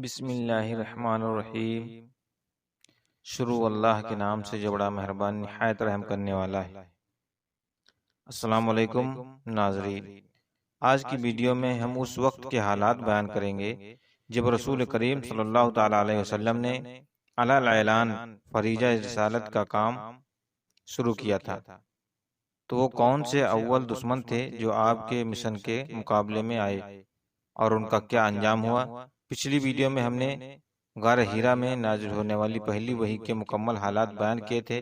بسم اللہ الرحمن الرحیم۔ شروع اللہ کے نام سے جو بڑا مہربان نہایت رحم کرنے والا ہے۔ السلام علیکم ناظرین، آج کی ویڈیو میں ہم اس وقت کے حالات بیان کریں گے جب رسول کریم صلی اللہ تعالی علیہ وسلم نے علی الاعلان فریضہ رسالت کا کام شروع کیا تھا۔ تو وہ کون سے اول دشمن تھے جو آپ کے مشن کے مقابلے میں آئے اور ان کا کیا انجام ہوا؟ پچھلی ویڈیو میں ہم نے غار ہیرا میں نازل ہونے والی پہلی وحی کے مکمل حالات بیان کیے تھے۔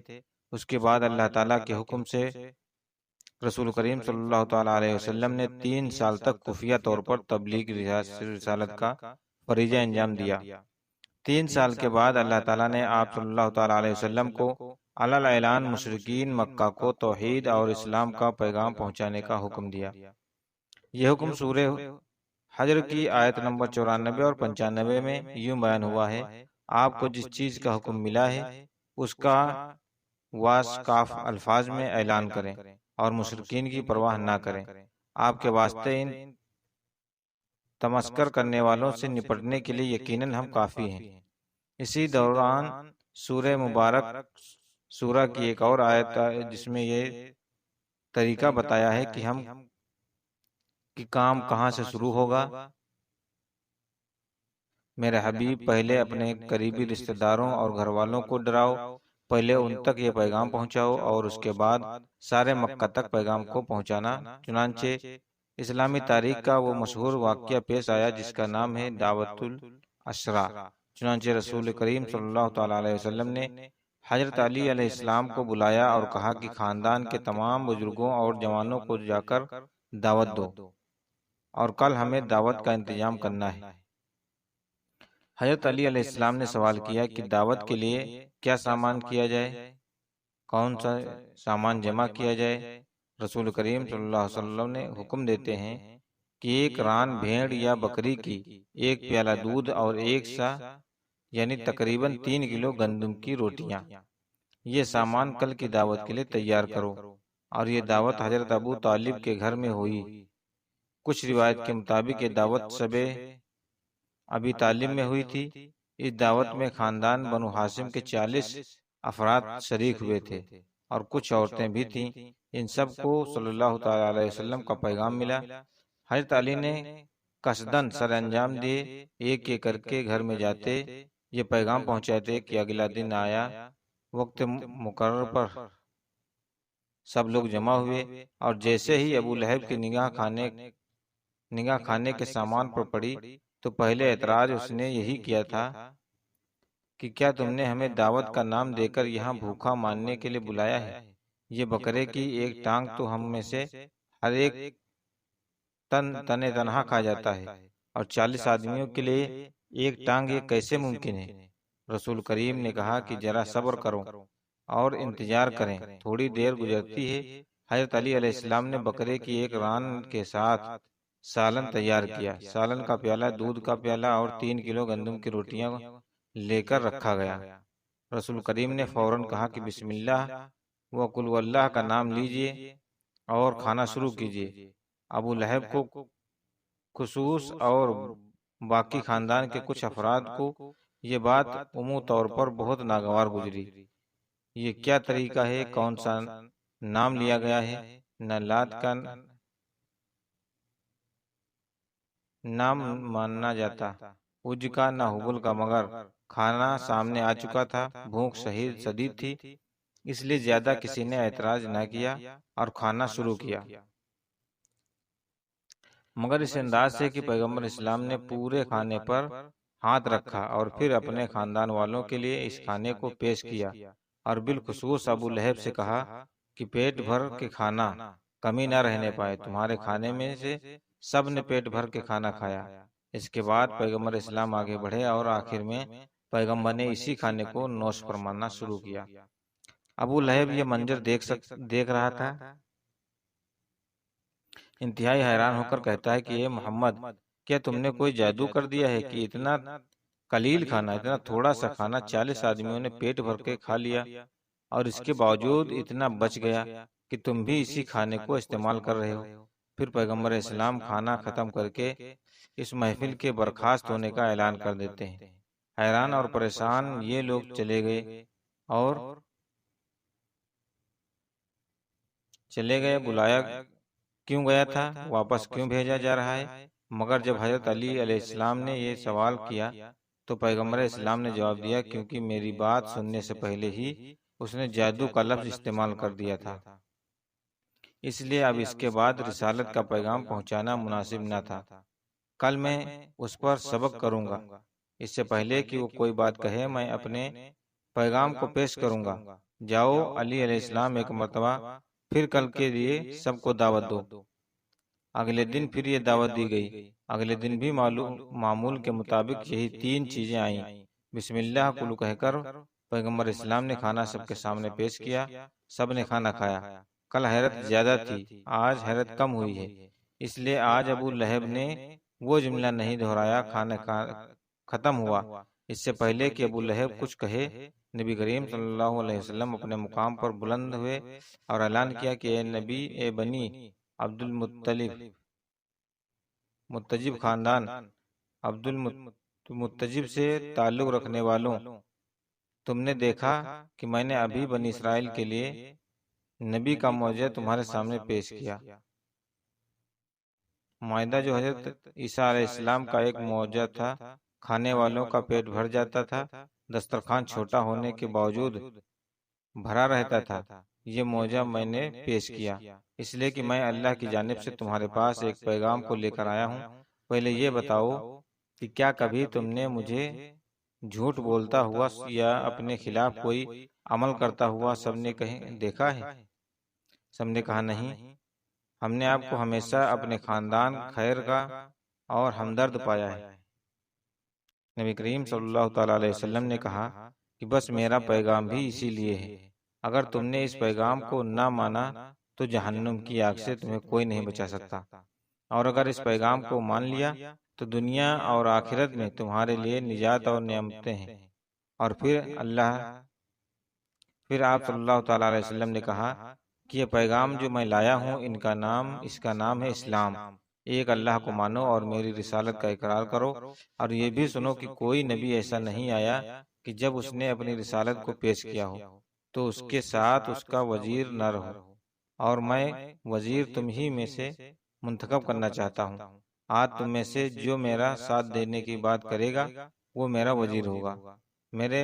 اس کے بعد اللہ تعالیٰ کے حکم سے رسول کریم صلی اللہ تعالیٰ علیہ وسلم نے 3 سال تک خفیہ طور پر تبلیغ رسالت کا فریضہ انجام دیا۔ 3 سال کے بعد اللہ تعالیٰ نے آپ صلی اللہ تعالیٰ علیہ وسلم کو علی الاعلان مشرکین مکہ کو توحید اور اسلام کا پیغام پہنچانے کا حکم دیا۔ یہ حکم سورہ حجر کی آیت نمبر 94 اور 95 میں یوں بیان ہوا ہے: آپ کو جس چیز کا حکم ملا ہے اس کا واسکاف الفاظ میں اعلان کریں اور مشرکین کی پرواہ نہ کریں۔ آپ کے واسطے ان تمسخر کرنے والوں سے نپٹنے کے لیے یقیناً ہم کافی ہیں۔ اسی دوران سورہ مبارک سورہ کی ایک اور آیت جس میں یہ طریقہ بتایا ہے کہ ہم کہ کام کہاں سے شروع ہوگا۔ میرے حبیب، پہلے اپنے قریبی رشتہ داروں اور گھر والوں کو ڈراؤ، پہلے ان تک یہ پیغام پہنچاؤ اور اس کے بعد سارے مکہ تک پیغام کو پہنچانا۔ چنانچہ اسلامی تاریخ کا وہ مشہور واقعہ پیش آیا جس کا نام ہے دعوت العشرہ۔ چنانچہ رسول کریم صلی اللہ تعالیٰ علیہ وسلم نے حضرت علی علیہ السلام کو بلایا اور کہا کہ خاندان کے تمام بزرگوں اور جوانوں کو جا کر دعوت دو اور کل ہمیں دعوت کا انتظام کرنا ہے۔ حضرت علی علیہ السلام نے سوال کیا کہ دعوت کے لیے کیا سامان کیا جائے، کون سا سامان جمع کیا جائے؟ رسول کریم صلی اللہ علیہ وسلم نے حکم دیتے ہیں کہ 1 ران بھیڑ یا بکری کی، 1 پیالہ دودھ اور 1 سا یعنی تقریباً 3 کلو گندم کی روٹیاں، یہ سامان کل کی دعوت کے لیے تیار کرو۔ اور یہ دعوت حضرت ابو طالب کے گھر میں ہوئی۔ کچھ روایت کے مطابق یہ دعوت شب ابی طالب میں ہوئی تھی۔ اس دعوت میں خاندان بنو ہاشم کے 40 افراد شریک ہوئے تھے اور کچھ عورتیں بھی تھیں۔ ان سب کو صلی اللہ تعالیٰ علیہ وسلم کا پیغام ملا۔ حضرت علی نے قصداً سر انجام دیے، ایک ایک کر کے گھر میں جاتے، یہ پیغام پہنچاتے کہ اگلا دن آیا، وقت مقرر پر سب لوگ جمع ہوئے، اور جیسے ہی ابو لہب کی نگاہ کھانے کے سامان پر پڑی تو پہلے اعتراض اس نے یہی کیا تھا کہ کیا تم نے ہمیں دعوت کا نام دے کر یہاں بھوکا ماننے کے لیے بلایا ہے؟ یہ بکرے کی ایک ٹانگ تو ہم میں سے ہر ایک تنہا کھا جاتا ہے، اور 40 آدمیوں کے لیے ایک ٹانگ یہ کیسے ممکن ہے؟ رسول کریم نے کہا کہ ذرا صبر کرو اور انتظار کریں۔ تھوڑی دیر گزرتی ہے، حضرت علی علیہ السلام نے بکرے کی ایک ران کے ساتھ سالن تیار کیا۔ سالن کا پیالہ، دودھ کا پیالہ اور 3 کلو گندم کی روٹیاں لے کر رکھا گیا۔ رسول کریم نے فوراً کہا کہ بسم اللہ و قل اللہ کا نام لیجئے اور کھانا شروع کیجئے۔ ابو لہب کو خصوص اور باقی خاندان کے کچھ افراد کو یہ بات عمومی طور پر بہت ناگوار گزری۔ یہ کیا طریقہ ہے؟ کون سا نام لیا گیا ہے؟ نہ لات کا نام ماننا جاتا، عج کا نہ حبل کا، مگر کھانا سامنے آ چکا تھا، بھوک شدید تھی، اس لیے زیادہ کسی نے اعتراض نہ کیا اور کھانا شروع کیا، مگر اس انداز سے کہ پیغمبر اسلام نے پورے کھانے پر ہاتھ رکھا اور پھر اپنے خاندان والوں کے لیے اس کھانے کو پیش کیا، اور بالخصوص ابو لہب سے کہا کہ پیٹ بھر کے کھانا، کمی نہ رہنے پائے، تمہارے کھانے میں سے سب نے پیٹ بھر کے کھانا کھایا۔ اس کے بعد پیغمبر اسلام آگے بڑھے اور آخر میں پیغمبر نے اسی کھانے کو نوش فرمانا شروع کیا۔ ابو لہب یہ منظر دیکھ رہا تھا، انتہائی حیران ہو کر کہتا ہے کہ اے محمد، کیا تم نے کوئی جادو کر دیا ہے کہ اتنا قلیل کھانا، اتنا تھوڑا سا کھانا 40 آدمیوں نے پیٹ بھر کے کھا لیا، اور اس کے باوجود اتنا بچ گیا کہ تم بھی اسی کھانے کو استعمال کر رہے ہو؟ پھر پیغمبر اسلام کھانا ختم کر کے اس محفل کے برخاست ہونے کا اعلان کر دیتے ہیں۔ حیران اور پریشان یہ لوگ چلے گئے اور بلایا کیوں گیا تھا، واپس کیوں بھیجا جا رہا ہے؟ مگر جب حضرت علی علیہ السلام نے یہ سوال کیا تو پیغمبر اسلام نے جواب دیا، کیونکہ میری بات سننے سے پہلے ہی اس نے جادو کا لفظ استعمال کر دیا تھا، اس لیے اب اس کے بعد رسالت کا پیغام پہنچانا مناسب نہ تھا۔ کل میں اس پر سبق کروں گا، اس سے پہلے کہ وہ کوئی بات کہے میں اپنے پیغام کو پیش کروں گا۔ جاؤ، علی علیہ السلام ایک مرتبہ پھر کل کے لیے سب کو دعوت دو۔ اگلے دن پھر یہ دعوت دی گئی۔ اگلے دن بھی معمول کے مطابق یہی 3 چیزیں آئیں۔ بسم اللہ کلو کہہ کر پیغمبر اسلام نے کھانا سب کے سامنے پیش کیا، سب نے کھانا کھایا۔ کل حیرت زیادہ تھی، آج حیرت کم ہوئی ہے، اس لیے آج ابو لہب نے وہ جملہ نہیں دہرایا۔ کھانا ختم ہوا، اس سے پہلے کہ ابو لہب کچھ کہے، نبی کریم صلی اللہ علیہ وسلم اپنے مقام پر بلند ہوئے اور اعلان کیا کہ اے نبی، اے بنی عبد المطلب خاندان، عبد المطلب سے تعلق رکھنے والوں، تم نے دیکھا کہ میں نے ابھی بنی اسرائیل کے لیے نبی کا معجزہ تمہارے سامنے پیش کیا۔ معدہ جو حضرت عیسیٰ علیہ السلام کا ایک معجزہ تھا، کھانے والوں کا پیٹ بھر جاتا تھا، دسترخوان چھوٹا ہونے کے باوجود بھرا رہتا تھا۔ یہ معجزہ میں نے پیش کیا اس لیے کہ میں اللہ کی جانب سے تمہارے پاس ایک پیغام کو لے کر آیا ہوں۔ پہلے یہ بتاؤ کہ کیا کبھی تم نے مجھے جھوٹ بولتا ہوا یا اپنے خلاف کوئی عمل کرتا ہوا دیکھا ہے؟ سب نے کہا نہیں، ہم نے آپ کو ہمیشہ اپنے خاندان، خیر کا اور ہمدرد پایا ہے۔ نبی کریم صلی اللہ تعالی علیہ وسلم نے کہا کہ بس میرا پیغام بھی اسی لیے ہے۔ اگر تم نے اس پیغام کو نہ مانا تو جہنم کی آگ سے تمہیں کوئی نہیں بچا سکتا، اور اگر اس پیغام کو مان لیا تو دنیا اور آخرت میں تمہارے لیے نجات اور نعمتیں ہیں۔ اور پھر آپ صلی اللہ تعالی علیہ وسلم نے کہا کہ یہ پیغام جو میں لایا ہوں اس کا نام ہے اسلام۔ ایک اللہ کو مانو اور میری رسالت کا اقرار کرو، اور یہ بھی سنو کہ کوئی نبی ایسا نہیں آیا کہ جب اس نے اپنی رسالت کو پیش کیا ہو تو اس کے ساتھ اس کا وزیر نہ رہو، اور میں وزیر تم ہی میں سے منتخب کرنا چاہتا ہوں۔ آج تم میں سے جو میرا ساتھ دینے کی بات کرے گا وہ میرا وزیر ہوگا، میرے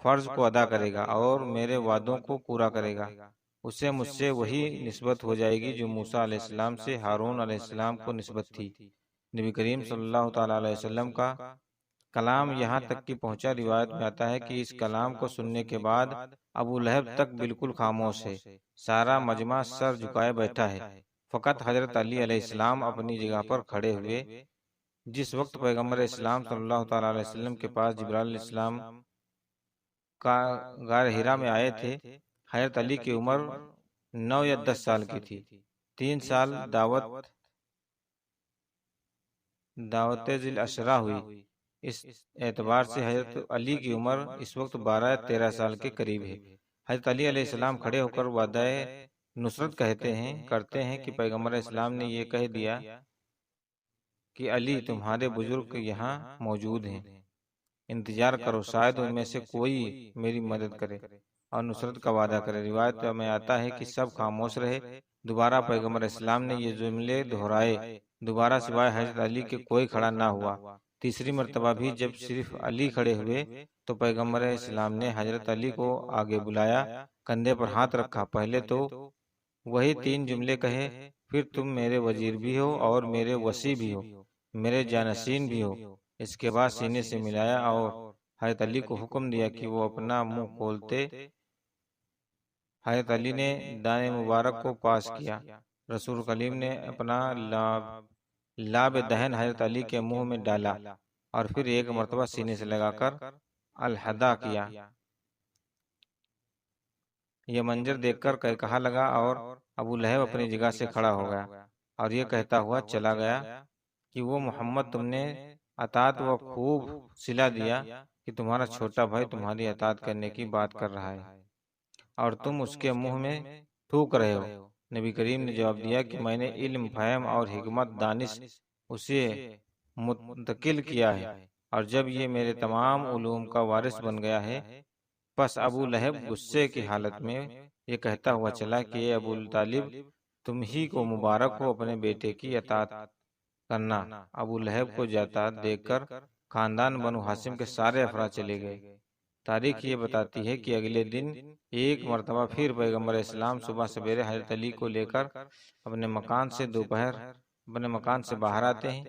فرض کو ادا کرے گا اور میرے وعدوں کو پورا کرے گا۔ اسے مجھ سے وہی نسبت ہو جائے گی جو موسیٰ علیہ السلام سے ہارون علیہ السلام کو نسبت تھی۔ نبی کریم صلی اللہ تعالی علیہ وسلم کا کلام یہاں تک کی پہنچا، روایت میں آتا ہے کہ اس کلام کو سننے کے بعد ابو لہب تک بالکل خاموش ہے، سارا مجمع سر جھکائے بیٹھا ہے۔ فقط حضرت علی علیہ السلام اپنی جگہ پر کھڑے ہوئے۔ جس وقت پیغمبر اسلام صلی اللہ تعالی علیہ وسلم کے پاس جبرائیل علیہ السلام کا غار ہرا میں آئے تھے، حضرت علی کی عمر 9 یا 10 سال کی تھی۔ 3 سال دعوت ذی العشرہ ہوئی۔ اس اعتبار سے حضرت علی کی عمر اس وقت 12 یا 13 سال کے قریب ہے۔ حضرت علی علیہ السلام کھڑے ہو کر وعدہ نصرت کرتے ہیں کہ پیغمبر اسلام نے یہ کہہ دیا کہ علی تمہارے بزرگ یہاں موجود ہیں، انتظار کرو، شاید ان میں سے کوئی میری مدد کرے اور نصرت کا وعدہ کرے۔ روایت میں آتا ہے کہ سب خاموش رہے۔ دوبارہ پیغمبر اسلام نے یہ جملے دہرائے، دوبارہ سوائے حضرت علی کے کوئی کھڑا نہ ہوا۔ تیسری مرتبہ بھی جب صرف علی کھڑے ہوئے تو پیغمبر اسلام نے حضرت علی کو آگے بلایا، کندھے پر ہاتھ رکھا، پہلے تو وہی 3 جملے کہے، پھر تم میرے وزیر بھی ہو اور میرے وصی بھی ہو، میرے جانشین بھی ہو۔ اس کے بعد سینے سے ملایا اور حضرت علی کو حکم دیا کہ وہ اپنا منہ کھولتے۔ حضرت علی نے دائیں مبارک کو پاس کیا، رسول کریم نے اپنا لاب دہن حضرت علی کے منہ میں ڈالا اور پھر ایک مرتبہ سینے سے لگا کر الحدا کیا۔ یہ منظر دیکھ کر کہا لگا اور ابو لہب اپنی جگہ سے کھڑا ہو گیا اور یہ کہتا ہوا چلا گیا کہ وہ محمد، تم نے اطاعت و خوب صلہ دیا کہ تمہارا چھوٹا بھائی تمہاری اطاعت کرنے کی بات کر رہا ہے اور تم اس کے منہ میں تھوک رہے ہو۔ نبی کریم نے جواب دیا کہ میں نے علم، فہم اور حکمت، دانش اسے منتقل کیا ہے، اور جب یہ میرے تمام علوم کا وارث بن گیا ہے، پس ابو لہب غصے کی حالت میں یہ کہتا ہوا چلا کہ اے ابو طالب، تم ہی کو مبارک ہو اپنے بیٹے کی اطاعت کرنا۔ ابو لہب کو جاتا دیکھ کر خاندان بنو ہاشم کے سارے افراد چلے گئے۔ تاریخ یہ بتاتی ہے کہ اگلے دن ایک مرتبہ پھر پیغمبر اسلام صبح سویرے حضرت علی کو لے کر اپنے مکان سے باہر آتے ہیں،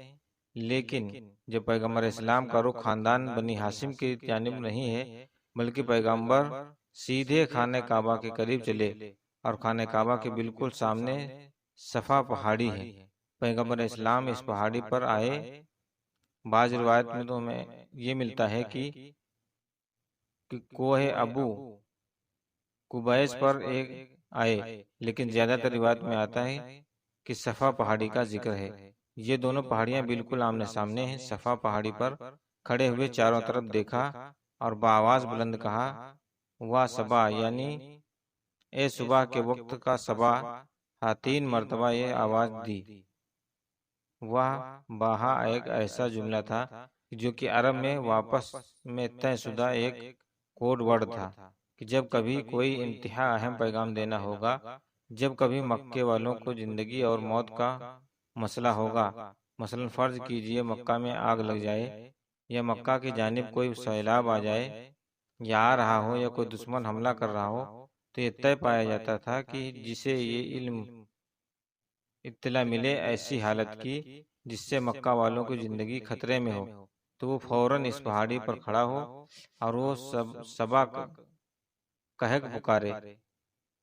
لیکن جب پیغمبر اسلام کا رخ خاندان بنی ہاشم کی جانب نہیں ہے، بلکہ پیغمبر سیدھے خانہ کعبہ کے قریب چلے، اور خانہ کعبہ کے بالکل سامنے صفا پہاڑی ہے۔ پیغمبر اسلام اس پہاڑی پر آئے۔ بعض روایت میں تو ہمیں یہ ملتا ہے کہ کوہ ابو قبیس پر ایک آئے، لیکن زیادہ تر روایت میں آتا ہے کہ صفا پہاڑی کا ذکر ہے۔ یہ دونوں پہاڑیاں بالکل آمنے سامنے ہیں۔ صفا پہاڑی پر کھڑے ہوئے چاروں طرف دیکھا اور بآواز بلند کہا، واہ صبا، یعنی اے صبح کے وقت کا صبا۔ ہاں، 3 مرتبہ یہ آواز دی۔ واہ باہا ایک ایسا جملہ تھا جو کہ عرب میں واپس میں طے شدہ ایک کوڈ ورڈ تھا کہ جب کبھی کوئی انتہا اہم پیغام دینا ہوگا، جب کبھی مکے والوں کو زندگی اور موت کا مسئلہ ہوگا، مثلا فرض کیجئے مکہ میں آگ لگ جائے، یا مکہ کی جانب کوئی سیلاب آ جائے، یا آ رہا ہو، یا کوئی دشمن حملہ کر رہا ہو، تو یہ طے پایا جاتا تھا کہ جسے یہ اطلاع ملے ایسی حالت کی جس سے مکہ والوں کی زندگی خطرے میں ہو، تو وہ فوراً اس پہاڑی پر کھڑا ہو اور وہ صبا کہک پکارے،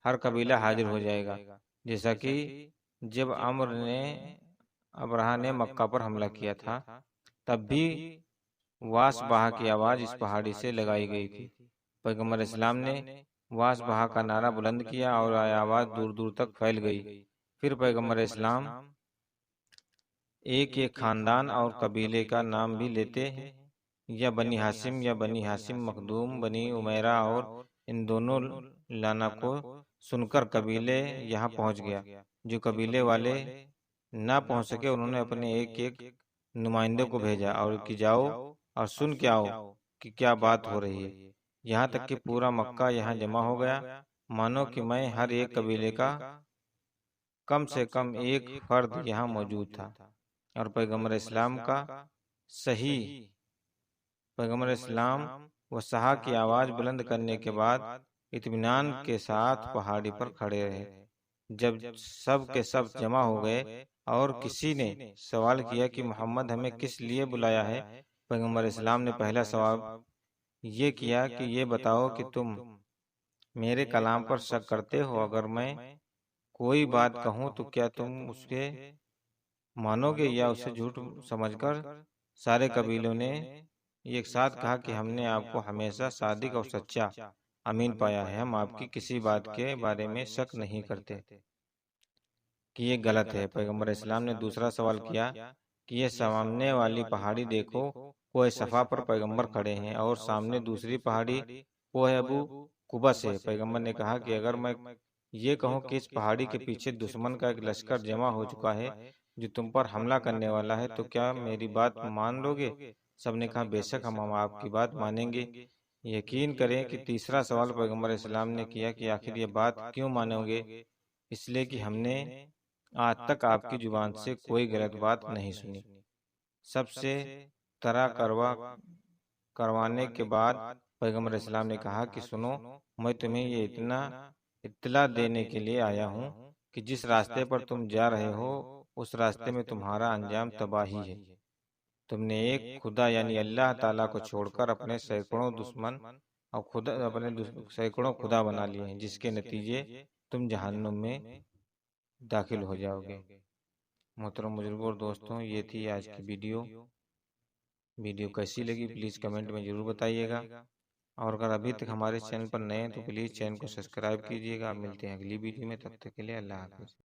ہر قبیلہ حاضر ہو جائے گا۔ جیسا کہ جب ابرہہ نے مکہ پر حملہ کیا تھا، تب بھی واس بہا کی آواز اس پہاڑی سے لگائی گئی تھی۔ پیغمبر اسلام نے واس بہا کا نعرہ بلند کیا اور آواز دور دور تک پھیل گئی۔ پھر پیغمبر اسلام ایک ایک خاندان اور قبیلے کا نام بھی لیتے ہیں، یا بنی ہاشم یا بنی ہاشم مخدوم، بنی امیرہ، اور ان دونوں لانا کو سن کر قبیلے یہاں پہنچ گیا۔ جو قبیلے والے نہ پہنچ سکے، انہوں نے اپنے ایک ایک نمائندے کو بھیجا اور کہ جاؤ اور سن کے آؤ کہ کیا بات ہو رہی ہے۔ یہاں تک کہ پورا مکہ یہاں جمع ہو گیا، مانو کہ میں ہر ایک قبیلے کا کم سے کم ایک فرد یہاں موجود تھا، اور پیغمبر اسلام و صحا کی آواز بلند کرنے کے بعد اطمینان کے ساتھ پہاڑی پر کھڑے رہے۔ جب سب کے سب جمع ہو گئے اور کسی نے سوال کیا کہ محمد ہمیں کس لیے بلایا ہے، پیغمبر اسلام نے پہلا سوال یہ کیا کہ یہ بتاؤ کہ تم میرے کلام پر شک کرتے ہو؟ اگر میں کوئی بات کہوں تو کیا تم اس کے مانو گے یا اسے جھوٹ سمجھ کر؟ سارے قبیلوں نے ایک ساتھ کہا کہ ہم نے آپ کو ہمیشہ صادق اور سچا امین پایا ہے، ہم آپ کی کسی بات کے بارے میں شک نہیں کرتے کہ یہ غلط ہے۔ پیغمبر اسلام نے دوسرا سوال کیا کہ یہ سامنے والی پہاڑی دیکھو، کوہ صفا پر پیغمبر کھڑے ہیں، اور سامنے دوسری پہاڑی کوہ ابو قبیس ہے۔ پیغمبر نے کہا کہ اگر میں یہ کہوں کہ اس پہاڑی کے پیچھے دشمن کا ایک لشکر جمع ہو چکا ہے جو تم پر حملہ کرنے والا ہے، تو کیا میری بات مان لو گے؟ سب نے کہا بے شک ہم آپ کی بات مانیں گے۔ یقین کریں کہ تیسرا سوال پیغمبر اسلام نے کیا کہ آخر یہ بات کیوں مانو گے؟ اس لیے کہ ہم نے آج تک آپ کی زبان سے کوئی غلط بات نہیں سنی۔ سب سے طرح کروانے کے بعد پیغمبر اسلام نے کہا کہ سنو، میں تمہیں یہ اطلاع دینے کے لیے آیا ہوں کہ جس راستے پر تم جا رہے ہو اس راستے میں تمہارا انجام تباہی ہے۔ تم نے ایک خدا یعنی اللہ تعالیٰ کو چھوڑ کر اپنے سینکڑوں دشمن اور سینکڑوں خدا بنا لیے ہیں، جس کے نتیجے تم جہنم میں داخل ہو جاؤ گے۔ محترم بزرگوں اور دوستوں، یہ تھی آج کی ویڈیو کیسی لگی پلیز کمنٹ میں ضرور بتائیے گا، اور اگر ابھی تک ہمارے چینل پر نئے ہیں تو پلیز چینل کو سبسکرائب کیجیے گا۔ ملتے ہیں اگلی ویڈیو میں، تب تک کے لیے اللہ حافظ۔